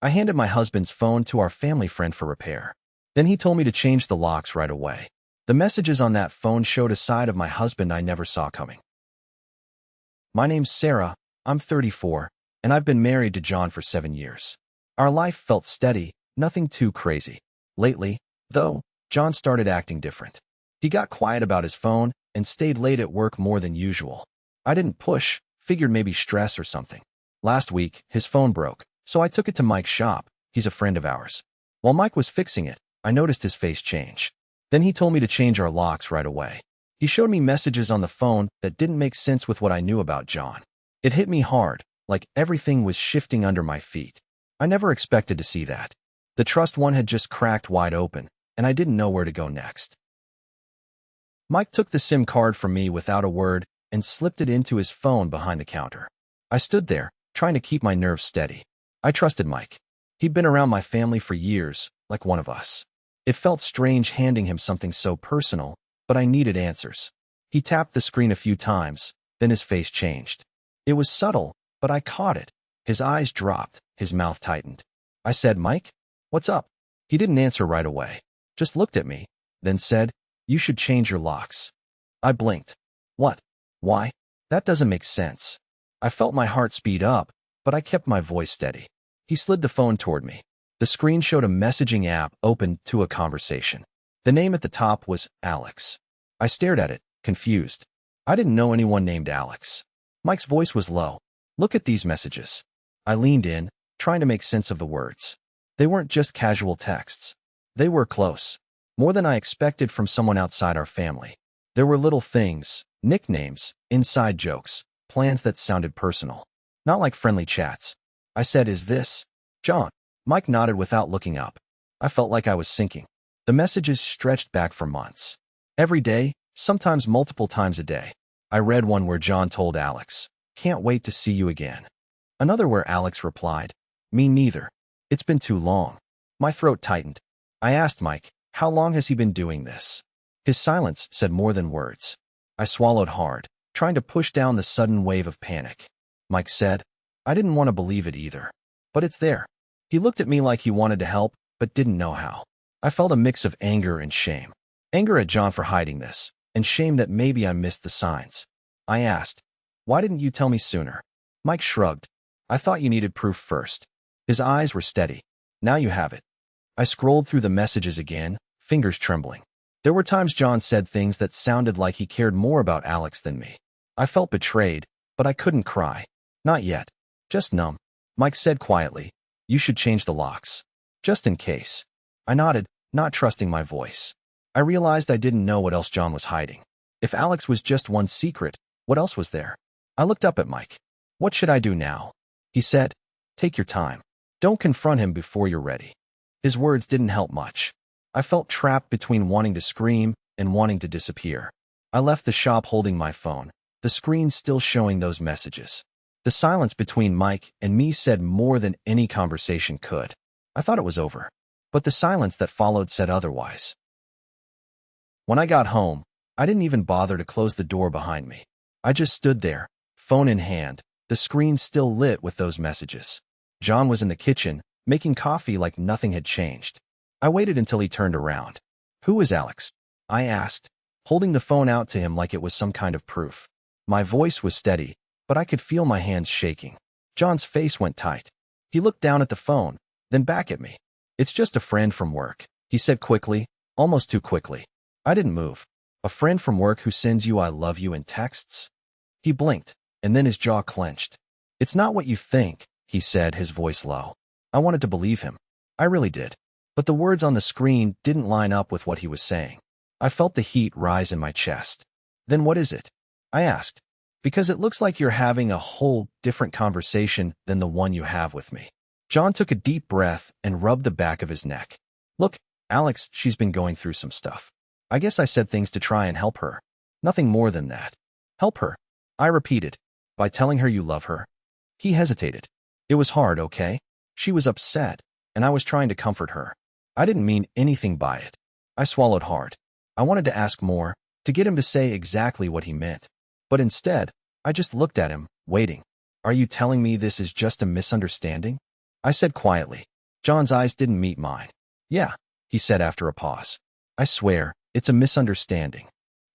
I handed my husband's phone to our family friend for repair. Then he told me to change the locks right away. The messages on that phone showed a side of my husband I never saw coming. My name's Sarah, I'm 34, and I've been married to John for 7 years. Our life felt steady, nothing too crazy. Lately, though, John started acting different. He got quiet about his phone and stayed late at work more than usual. I didn't push, figured maybe stress or something. Last week, his phone broke, so I took it to Mike's shop. He's a friend of ours. While Mike was fixing it, I noticed his face change. Then he told me to change our locks right away. He showed me messages on the phone that didn't make sense with what I knew about John. It hit me hard, like everything was shifting under my feet. I never expected to see that. The trust one had just cracked wide open, and I didn't know where to go next. Mike took the SIM card from me without a word and slipped it into his phone behind the counter. I stood there, trying to keep my nerves steady. I trusted Mike. He'd been around my family for years, like one of us. It felt strange handing him something so personal, but I needed answers. He tapped the screen a few times, then his face changed. It was subtle, but I caught it. His eyes dropped, his mouth tightened. I said, "Mike, what's up?" He didn't answer right away, just looked at me, then said, "You should change your locks." I blinked. What? Why? That doesn't make sense. I felt my heart speed up, but I kept my voice steady. He slid the phone toward me. The screen showed a messaging app open to a conversation. The name at the top was Alex. I stared at it, confused. I didn't know anyone named Alex. Mike's voice was low. "Look at these messages." I leaned in, trying to make sense of the words. They weren't just casual texts. They were close. More than I expected from someone outside our family. There were little things, nicknames, inside jokes, plans that sounded personal. Not like friendly chats. I said, "Is this John?" Mike nodded without looking up. I felt like I was sinking. The messages stretched back for months. Every day, sometimes multiple times a day. I read one where John told Alex, "Can't wait to see you again." Another where Alex replied, "Me neither. It's been too long." My throat tightened. I asked Mike, how long has he been doing this? His silence said more than words. I swallowed hard, trying to push down the sudden wave of panic. Mike said, "I didn't want to believe it either. But it's there." He looked at me like he wanted to help, but didn't know how. I felt a mix of anger and shame. Anger at John for hiding this, and shame that maybe I missed the signs. I asked, "Why didn't you tell me sooner?" Mike shrugged. "I thought you needed proof first." His eyes were steady. "Now you have it." I scrolled through the messages again, fingers trembling. There were times John said things that sounded like he cared more about Alex than me. I felt betrayed, but I couldn't cry. Not yet. Just numb. Mike said quietly, "You should change the locks. Just in case." I nodded, not trusting my voice. I realized I didn't know what else John was hiding. If Alex was just one secret, what else was there? I looked up at Mike. "What should I do now?" He said, "Take your time. Don't confront him before you're ready." His words didn't help much. I felt trapped between wanting to scream and wanting to disappear. I left the shop holding my phone, the screen still showing those messages. The silence between Mike and me said more than any conversation could. I thought it was over, but the silence that followed said otherwise. When I got home, I didn't even bother to close the door behind me. I just stood there, phone in hand, the screen still lit with those messages. John was in the kitchen, making coffee like nothing had changed. I waited until he turned around. "Who is Alex?" I asked, holding the phone out to him like it was some kind of proof. My voice was steady, but I could feel my hands shaking. John's face went tight. He looked down at the phone, then back at me. "It's just a friend from work," he said quickly, almost too quickly. I didn't move. "A friend from work who sends you 'I love you' in texts?" He blinked, and then his jaw clenched. "It's not what you think," he said, his voice low. I wanted to believe him. I really did. But the words on the screen didn't line up with what he was saying. I felt the heat rise in my chest. "Then what is it?" I asked. "Because it looks like you're having a whole different conversation than the one you have with me." John took a deep breath and rubbed the back of his neck. "Look, Alex, she's been going through some stuff. I guess I said things to try and help her. Nothing more than that." "Help her?" I repeated. "By telling her you love her?" He hesitated. "It was hard, okay? She was upset, and I was trying to comfort her. I didn't mean anything by it." I swallowed hard. I wanted to ask more, to get him to say exactly what he meant. But instead, I just looked at him, waiting. "Are you telling me this is just a misunderstanding?" I said quietly. John's eyes didn't meet mine. Yeah, he said after a pause. I swear, it's a misunderstanding.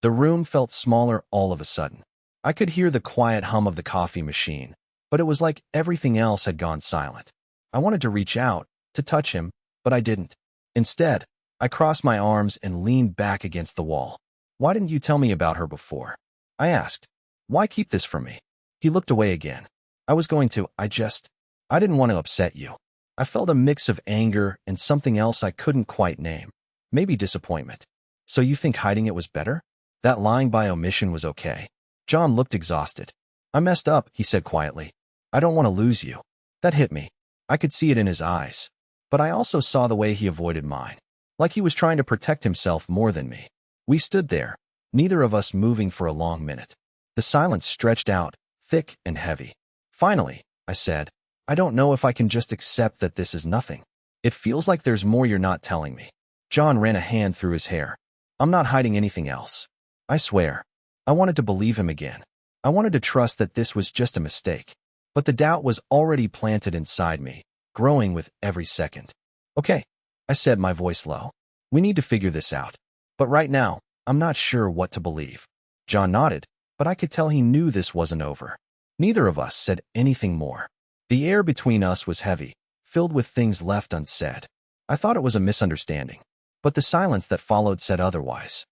The room felt smaller all of a sudden. I could hear the quiet hum of the coffee machine, but it was like everything else had gone silent. I wanted to reach out, to touch him, but I didn't. Instead, I crossed my arms and leaned back against the wall. Why didn't you tell me about her before? I asked. Why keep this from me? He looked away again. I was going to, I didn't want to upset you. I felt a mix of anger and something else I couldn't quite name. Maybe disappointment. So you think hiding it was better? That lying by omission was okay? John looked exhausted. I messed up, he said quietly. I don't want to lose you. That hit me. I could see it in his eyes. But I also saw the way he avoided mine. Like he was trying to protect himself more than me. We stood there, neither of us moving for a long minute. The silence stretched out, thick and heavy. Finally, I said, I don't know if I can just accept that this is nothing. It feels like there's more you're not telling me. John ran a hand through his hair. I'm not hiding anything else. I swear. I wanted to believe him again. I wanted to trust that this was just a mistake. But the doubt was already planted inside me, growing with every second. Okay, I said, my voice low. We need to figure this out. But right now, I'm not sure what to believe. John nodded, but I could tell he knew this wasn't over. Neither of us said anything more. The air between us was heavy, filled with things left unsaid. I thought it was a misunderstanding, but the silence that followed said otherwise.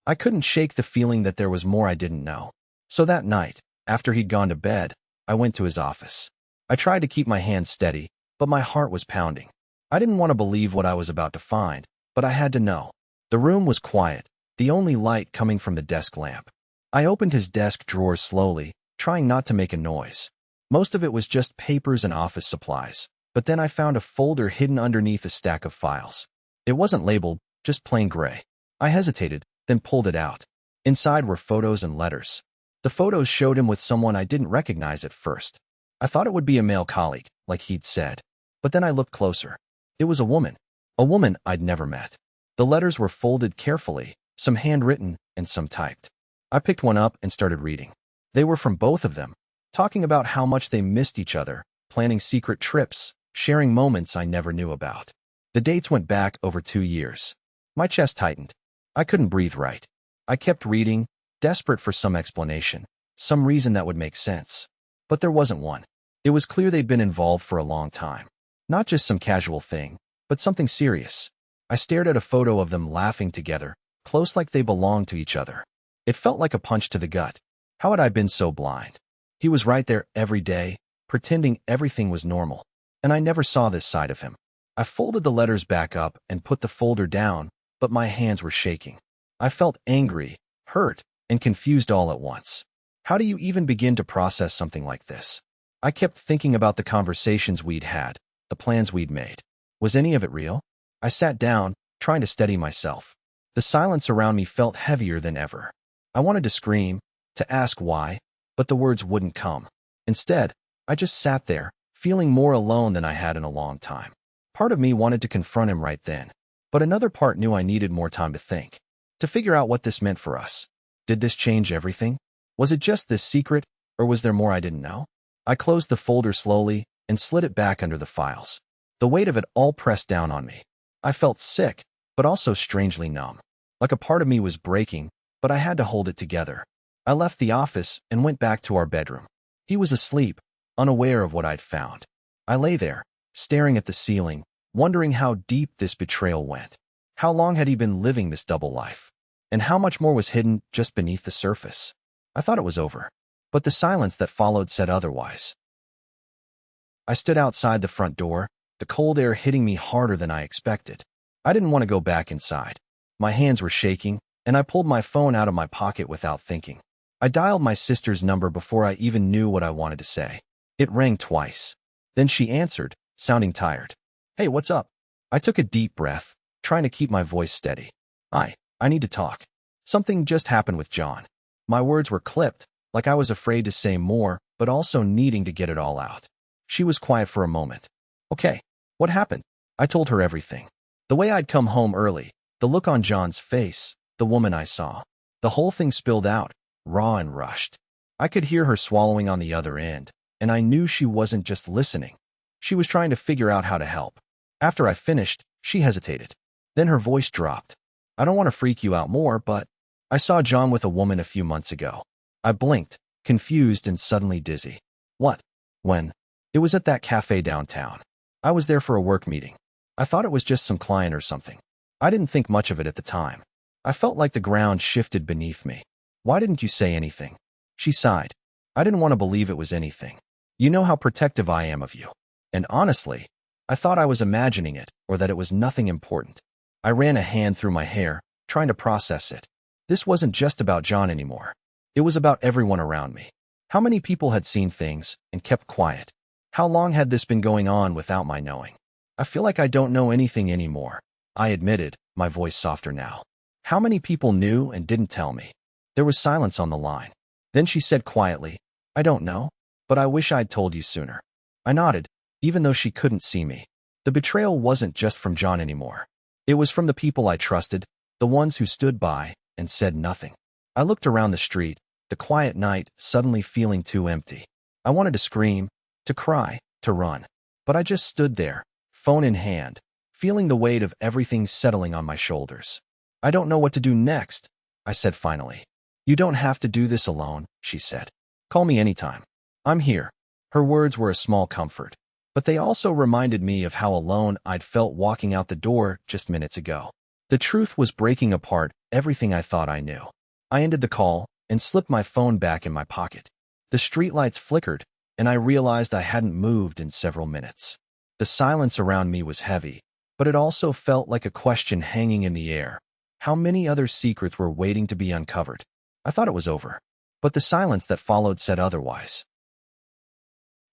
I couldn't shake the feeling that there was more I didn't know. So that night, after he'd gone to bed, I went to his office. I tried to keep my hands steady, but my heart was pounding. I didn't want to believe what I was about to find, but I had to know. The room was quiet, the only light coming from the desk lamp. I opened his desk drawers slowly, trying not to make a noise. Most of it was just papers and office supplies, but then I found a folder hidden underneath a stack of files. It wasn't labeled, just plain gray. I hesitated, then pulled it out. Inside were photos and letters. The photos showed him with someone I didn't recognize at first. I thought it would be a male colleague, like he'd said. But then I looked closer. It was a woman I'd never met. The letters were folded carefully, some handwritten and some typed. I picked one up and started reading. They were from both of them, talking about how much they missed each other, planning secret trips, sharing moments I never knew about. The dates went back over 2 years. My chest tightened. I couldn't breathe right. I kept reading, desperate for some explanation, some reason that would make sense. But there wasn't one. It was clear they'd been involved for a long time. Not just some casual thing, but something serious. I stared at a photo of them laughing together, close like they belonged to each other. It felt like a punch to the gut. How had I been so blind? He was right there every day, pretending everything was normal. And I never saw this side of him. I folded the letters back up and put the folder down, but my hands were shaking. I felt angry, hurt, and confused all at once. How do you even begin to process something like this? I kept thinking about the conversations we'd had, the plans we'd made. Was any of it real? I sat down, trying to steady myself. The silence around me felt heavier than ever. I wanted to scream, to ask why, but the words wouldn't come. Instead, I just sat there, feeling more alone than I had in a long time. Part of me wanted to confront him right then, but another part knew I needed more time to think, to figure out what this meant for us. Did this change everything? Was it just this secret, or was there more I didn't know? I closed the folder slowly and slid it back under the files. The weight of it all pressed down on me. I felt sick, but also strangely numb. Like a part of me was breaking, but I had to hold it together. I left the office and went back to our bedroom. He was asleep, unaware of what I'd found. I lay there, staring at the ceiling, wondering how deep this betrayal went. How long had he been living this double life? And how much more was hidden just beneath the surface? I thought it was over, but the silence that followed said otherwise. I stood outside the front door, the cold air hitting me harder than I expected. I didn't want to go back inside. My hands were shaking, and I pulled my phone out of my pocket without thinking. I dialed my sister's number before I even knew what I wanted to say. It rang twice. Then she answered, sounding tired. Hey, what's up? I took a deep breath, trying to keep my voice steady. I need to talk. Something just happened with John. My words were clipped, like I was afraid to say more, but also needing to get it all out. She was quiet for a moment. Okay, what happened? I told her everything. The way I'd come home early, the look on John's face, the woman I saw. The whole thing spilled out, raw and rushed. I could hear her swallowing on the other end, and I knew she wasn't just listening. She was trying to figure out how to help. After I finished, she hesitated. Then her voice dropped. I don't want to freak you out more, but I saw John with a woman a few months ago. I blinked, confused and suddenly dizzy. What? When? It was at that cafe downtown. I was there for a work meeting. I thought it was just some client or something. I didn't think much of it at the time. I felt like the ground shifted beneath me. Why didn't you say anything? She sighed. I didn't want to believe it was anything. You know how protective I am of you. And honestly, I thought I was imagining it, or that it was nothing important. I ran a hand through my hair, trying to process it. This wasn't just about John anymore. It was about everyone around me. How many people had seen things and kept quiet? How long had this been going on without my knowing? I feel like I don't know anything anymore, I admitted, my voice softer now. How many people knew and didn't tell me? There was silence on the line. Then she said quietly, I don't know, but I wish I'd told you sooner. I nodded, even though she couldn't see me. The betrayal wasn't just from John anymore. It was from the people I trusted, the ones who stood by and said nothing. I looked around the street, the quiet night suddenly feeling too empty. I wanted to scream, to cry, to run. But I just stood there, phone in hand, feeling the weight of everything settling on my shoulders. I don't know what to do next, I said finally. You don't have to do this alone, she said. Call me anytime. I'm here. Her words were a small comfort, but they also reminded me of how alone I'd felt walking out the door just minutes ago. The truth was breaking apart everything I thought I knew. I ended the call and slipped my phone back in my pocket. The streetlights flickered, and I realized I hadn't moved in several minutes. The silence around me was heavy, but it also felt like a question hanging in the air. How many other secrets were waiting to be uncovered? I thought it was over, but the silence that followed said otherwise.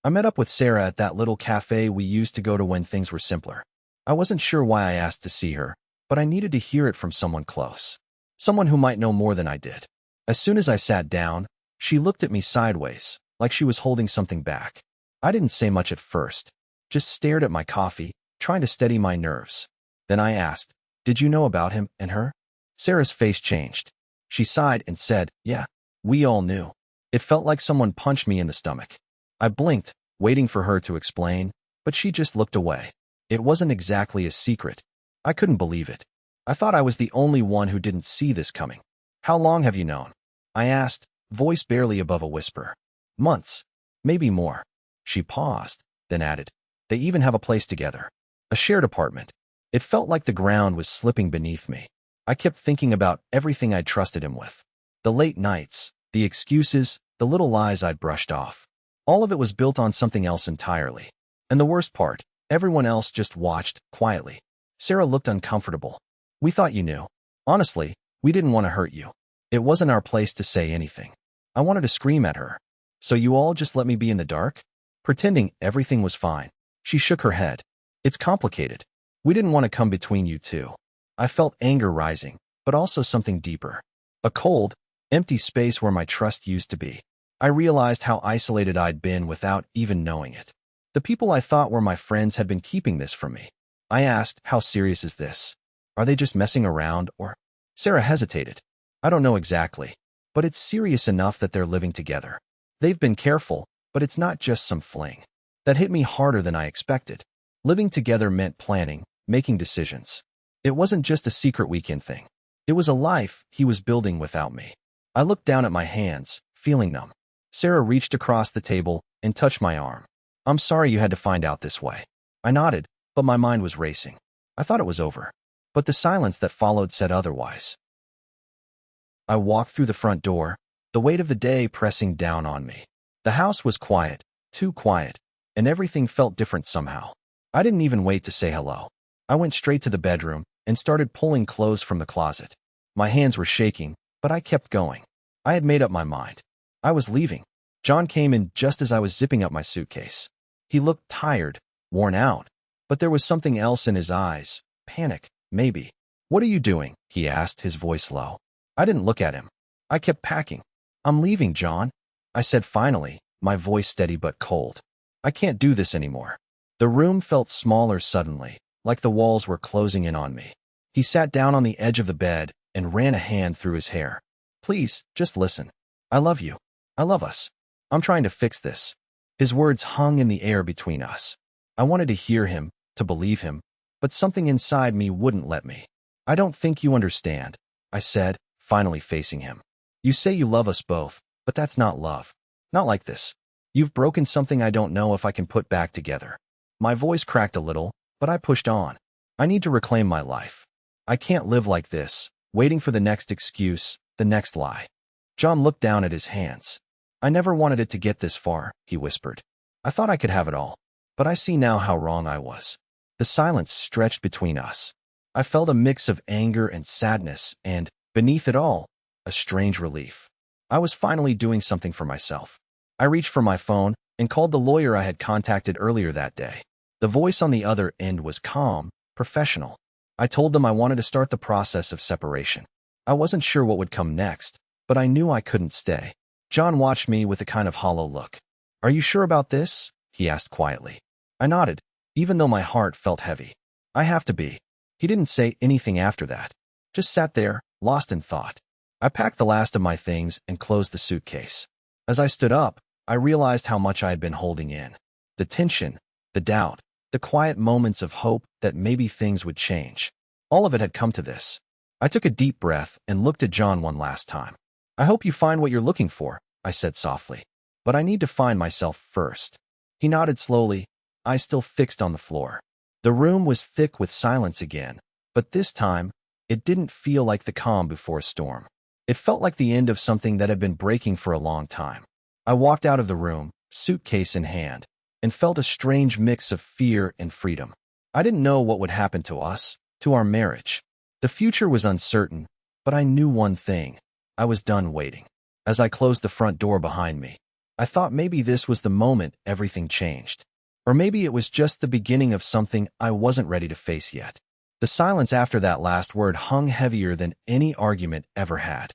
I met up with Sarah at that little cafe we used to go to when things were simpler. I wasn't sure why I asked to see her, but I needed to hear it from someone close. Someone who might know more than I did. As soon as I sat down, she looked at me sideways, like she was holding something back. I didn't say much at first, just stared at my coffee, trying to steady my nerves. Then I asked, did you know about him and her? Sarah's face changed. She sighed and said, yeah, we all knew. It felt like someone punched me in the stomach. I blinked, waiting for her to explain, but she just looked away. It wasn't exactly a secret. I couldn't believe it. I thought I was the only one who didn't see this coming. How long have you known? I asked, voice barely above a whisper. Months. Maybe more. She paused, then added, they even have a place together. A shared apartment. It felt like the ground was slipping beneath me. I kept thinking about everything I'd trusted him with. The late nights, the excuses, the little lies I'd brushed off. All of it was built on something else entirely. And the worst part, everyone else just watched, quietly. Sarah looked uncomfortable. We thought you knew. Honestly, we didn't want to hurt you. It wasn't our place to say anything. I wanted to scream at her. So you all just let me be in the dark? Pretending everything was fine. She shook her head. It's complicated. We didn't want to come between you two. I felt anger rising, but also something deeper. A cold, empty space where my trust used to be. I realized how isolated I'd been without even knowing it. The people I thought were my friends had been keeping this from me. I asked, how serious is this? Are they just messing around, or? Sarah hesitated. I don't know exactly, but it's serious enough that they're living together. They've been careful, but it's not just some fling. That hit me harder than I expected. Living together meant planning, making decisions. It wasn't just a secret weekend thing. It was a life he was building without me. I looked down at my hands, feeling numb. Sarah reached across the table and touched my arm. I'm sorry you had to find out this way. I nodded, but my mind was racing. I thought it was over. But the silence that followed said otherwise. I walked through the front door, the weight of the day pressing down on me. The house was quiet, too quiet, and everything felt different somehow. I didn't even wait to say hello. I went straight to the bedroom and started pulling clothes from the closet. My hands were shaking, but I kept going. I had made up my mind. I was leaving. John came in just as I was zipping up my suitcase. He looked tired, worn out, but there was something else in his eyes. Panic, maybe. What are you doing? He asked, his voice low. I didn't look at him. I kept packing. I'm leaving, John. I said finally, my voice steady but cold. I can't do this anymore. The room felt smaller suddenly, like the walls were closing in on me. He sat down on the edge of the bed and ran a hand through his hair. Please, just listen. I love you. I love us. I'm trying to fix this. His words hung in the air between us. I wanted to hear him, to believe him, but something inside me wouldn't let me. I don't think you understand, I said, finally facing him. You say you love us both, but that's not love. Not like this. You've broken something I don't know if I can put back together. My voice cracked a little, but I pushed on. I need to reclaim my life. I can't live like this, waiting for the next excuse, the next lie. John looked down at his hands. I never wanted it to get this far, he whispered. I thought I could have it all, but I see now how wrong I was. The silence stretched between us. I felt a mix of anger and sadness and, beneath it all, a strange relief. I was finally doing something for myself. I reached for my phone and called the lawyer I had contacted earlier that day. The voice on the other end was calm, professional. I told them I wanted to start the process of separation. I wasn't sure what would come next, but I knew I couldn't stay. John watched me with a kind of hollow look. Are you sure about this? He asked quietly. I nodded, even though my heart felt heavy. I have to be. He didn't say anything after that. Just sat there, lost in thought. I packed the last of my things and closed the suitcase. As I stood up, I realized how much I had been holding in. The tension, the doubt, the quiet moments of hope that maybe things would change. All of it had come to this. I took a deep breath and looked at John one last time. I hope you find what you're looking for, I said softly. But I need to find myself first. He nodded slowly, eyes still fixed on the floor. The room was thick with silence again, but this time, it didn't feel like the calm before a storm. It felt like the end of something that had been breaking for a long time. I walked out of the room, suitcase in hand, and felt a strange mix of fear and freedom. I didn't know what would happen to us, to our marriage. The future was uncertain, but I knew one thing. I was done waiting. As I closed the front door behind me, I thought maybe this was the moment everything changed. Or maybe it was just the beginning of something I wasn't ready to face yet. The silence after that last word hung heavier than any argument ever had.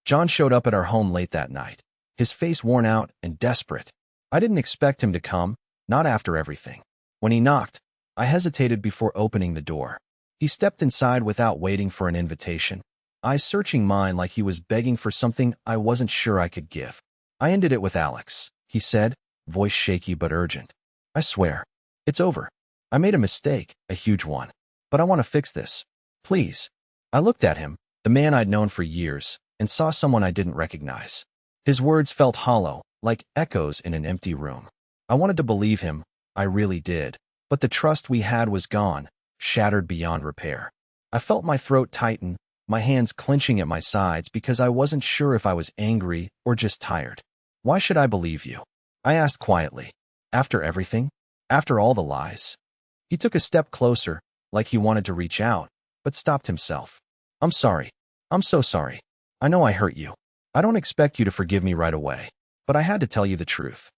John showed up at our home late that night, his face worn out and desperate. I didn't expect him to come, not after everything. When he knocked, I hesitated before opening the door. He stepped inside without waiting for an invitation, eyes searching mine like he was begging for something I wasn't sure I could give. I ended it with Alex, he said, voice shaky but urgent. I swear, it's over. I made a mistake, a huge one. But I want to fix this. Please. I looked at him, the man I'd known for years, and saw someone I didn't recognize. His words felt hollow, like echoes in an empty room. I wanted to believe him, I really did, but the trust we had was gone, shattered beyond repair. I felt my throat tighten, my hands clenching at my sides because I wasn't sure if I was angry or just tired. Why should I believe you? I asked quietly. After everything? After all the lies? He took a step closer, like he wanted to reach out, but stopped himself. I'm sorry. I'm so sorry. I know I hurt you. I don't expect you to forgive me right away, but I had to tell you the truth.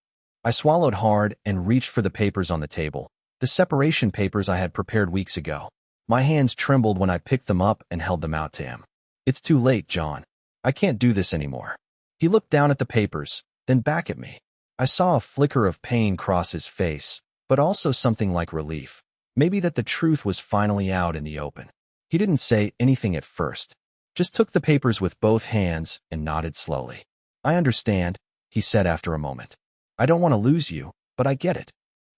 I swallowed hard and reached for the papers on the table, the separation papers I had prepared weeks ago. My hands trembled when I picked them up and held them out to him. It's too late, John. I can't do this anymore. He looked down at the papers, then back at me. I saw a flicker of pain cross his face, but also something like relief. Maybe that the truth was finally out in the open. He didn't say anything at first, just took the papers with both hands and nodded slowly. I understand, he said after a moment. I don't want to lose you, but I get it.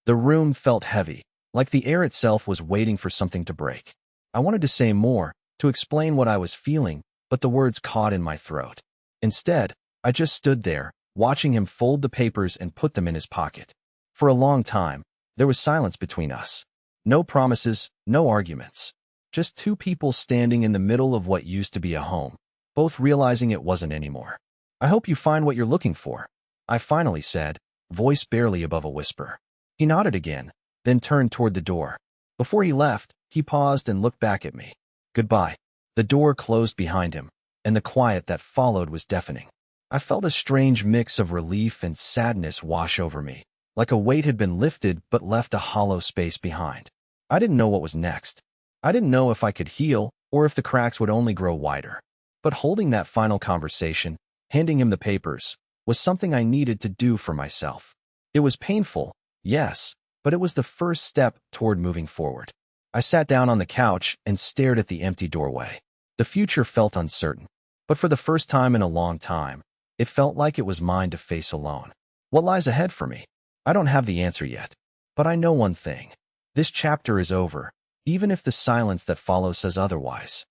The room felt heavy, like the air itself was waiting for something to break. I wanted to say more, to explain what I was feeling, but the words caught in my throat. Instead, I just stood there, watching him fold the papers and put them in his pocket. For a long time, there was silence between us. No promises, no arguments. Just two people standing in the middle of what used to be a home, both realizing it wasn't anymore. I hope you find what you're looking for, I finally said, voice barely above a whisper. He nodded again, then turned toward the door. Before he left, he paused and looked back at me. Goodbye. The door closed behind him, and the quiet that followed was deafening. I felt a strange mix of relief and sadness wash over me, like a weight had been lifted but left a hollow space behind. I didn't know what was next. I didn't know if I could heal or if the cracks would only grow wider. But holding that final conversation, handing him the papers, was something I needed to do for myself. It was painful, yes, but it was the first step toward moving forward. I sat down on the couch and stared at the empty doorway. The future felt uncertain, but for the first time in a long time, it felt like it was mine to face alone. What lies ahead for me? I don't have the answer yet, But I know one thing. This chapter is over, even if the silence that follows says otherwise.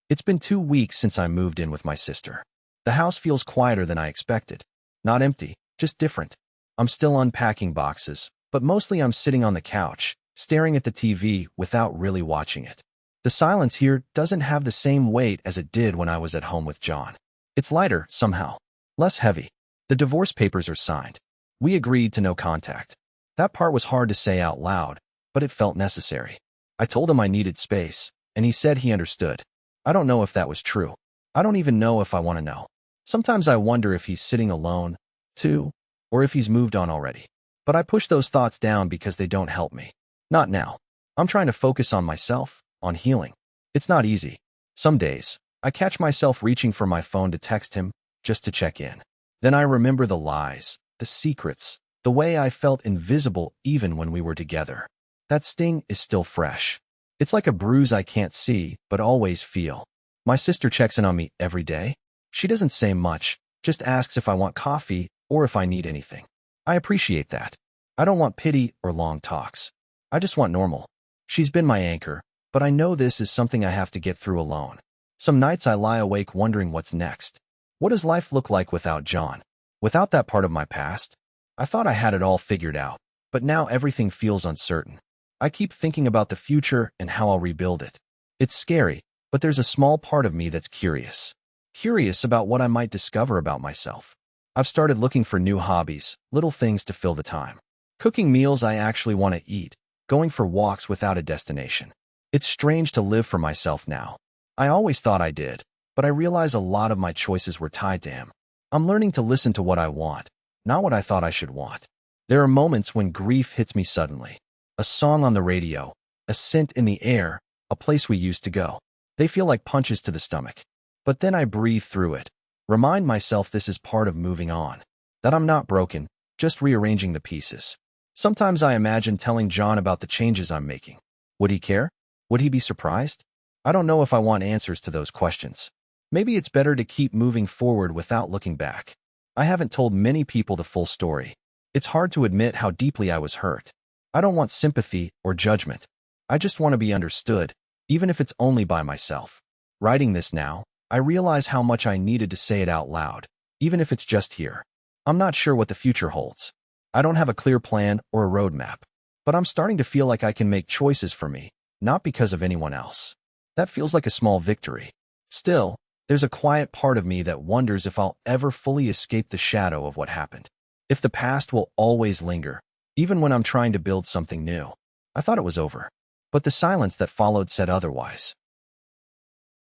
It's been 2 weeks since I moved in with my sister. The house feels quieter than I expected. Not empty, just different. I'm still unpacking boxes, but mostly I'm sitting on the couch, staring at the TV without really watching it. The silence here doesn't have the same weight as it did when I was at home with John. It's lighter, somehow. Less heavy. The divorce papers are signed. We agreed to no contact. That part was hard to say out loud, but it felt necessary. I told him I needed space, and he said he understood. I don't know if that was true. I don't even know if I want to know. Sometimes I wonder if he's sitting alone, too, or if he's moved on already. But I push those thoughts down because they don't help me. Not now. I'm trying to focus on myself, on healing. It's not easy. Some days, I catch myself reaching for my phone to text him, just to check in. Then I remember the lies, the secrets, the way I felt invisible even when we were together. That sting is still fresh. It's like a bruise I can't see, but always feel. My sister checks in on me every day. She doesn't say much, just asks if I want coffee or if I need anything. I appreciate that. I don't want pity or long talks. I just want normal. She's been my anchor, but I know this is something I have to get through alone. Some nights I lie awake wondering what's next. What does life look like without John? Without that part of my past? I thought I had it all figured out, but now everything feels uncertain. I keep thinking about the future and how I'll rebuild it. It's scary, but there's a small part of me that's curious. Curious about what I might discover about myself. I've started looking for new hobbies, little things to fill the time. Cooking meals I actually want to eat, going for walks without a destination. It's strange to live for myself now. I always thought I did, but I realize a lot of my choices were tied to him. I'm learning to listen to what I want, not what I thought I should want. There are moments when grief hits me suddenly. A song on the radio, a scent in the air, a place we used to go. They feel like punches to the stomach. But then I breathe through it, remind myself this is part of moving on, that I'm not broken, just rearranging the pieces. Sometimes I imagine telling John about the changes I'm making. Would he care? Would he be surprised? I don't know if I want answers to those questions. Maybe it's better to keep moving forward without looking back. I haven't told many people the full story. It's hard to admit how deeply I was hurt. I don't want sympathy or judgment. I just want to be understood, even if it's only by myself. Writing this now, I realize how much I needed to say it out loud, even if it's just here. I'm not sure what the future holds. I don't have a clear plan or a roadmap, but I'm starting to feel like I can make choices for me, not because of anyone else. That feels like a small victory. Still, there's a quiet part of me that wonders if I'll ever fully escape the shadow of what happened. If the past will always linger, even when I'm trying to build something new. I thought it was over, but the silence that followed said otherwise.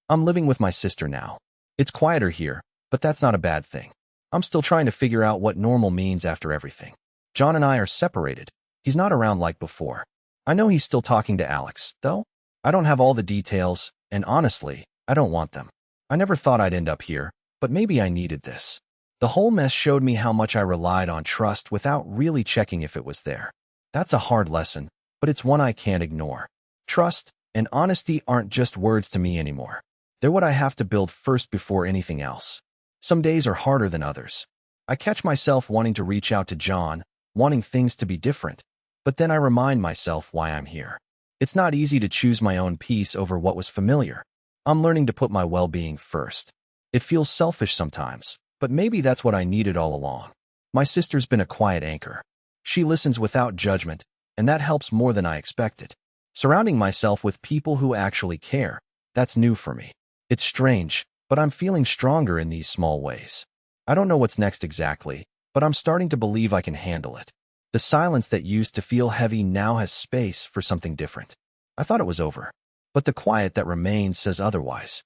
I'm living with my sister now. It's quieter here, but that's not a bad thing. I'm still trying to figure out what normal means after everything. John and I are separated. He's not around like before. I know he's still talking to Alex, though. I don't have all the details, and honestly, I don't want them. I never thought I'd end up here, but maybe I needed this. The whole mess showed me how much I relied on trust without really checking if it was there. That's a hard lesson, but it's one I can't ignore. Trust and honesty aren't just words to me anymore. They're what I have to build first before anything else. Some days are harder than others. I catch myself wanting to reach out to John, wanting things to be different, but then I remind myself why I'm here. It's not easy to choose my own peace over what was familiar. I'm learning to put my well-being first. It feels selfish sometimes, but maybe that's what I needed all along. My sister's been a quiet anchor. She listens without judgment, and that helps more than I expected. Surrounding myself with people who actually care, that's new for me. It's strange, but I'm feeling stronger in these small ways. I don't know what's next exactly, but I'm starting to believe I can handle it. The silence that used to feel heavy now has space for something different. I thought it was over, but the quiet that remains says otherwise.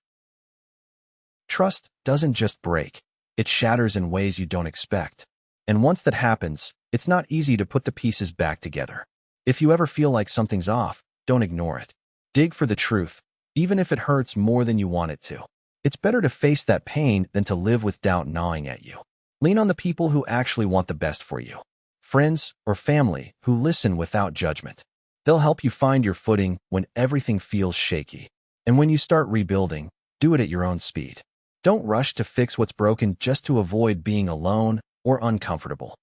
Trust doesn't just break. It shatters in ways you don't expect. And once that happens, it's not easy to put the pieces back together. If you ever feel like something's off, don't ignore it. Dig for the truth, even if it hurts more than you want it to. It's better to face that pain than to live with doubt gnawing at you. Lean on the people who actually want the best for you. Friends or family who listen without judgment. They'll help you find your footing when everything feels shaky. And when you start rebuilding, do it at your own speed. Don't rush to fix what's broken just to avoid being alone or uncomfortable.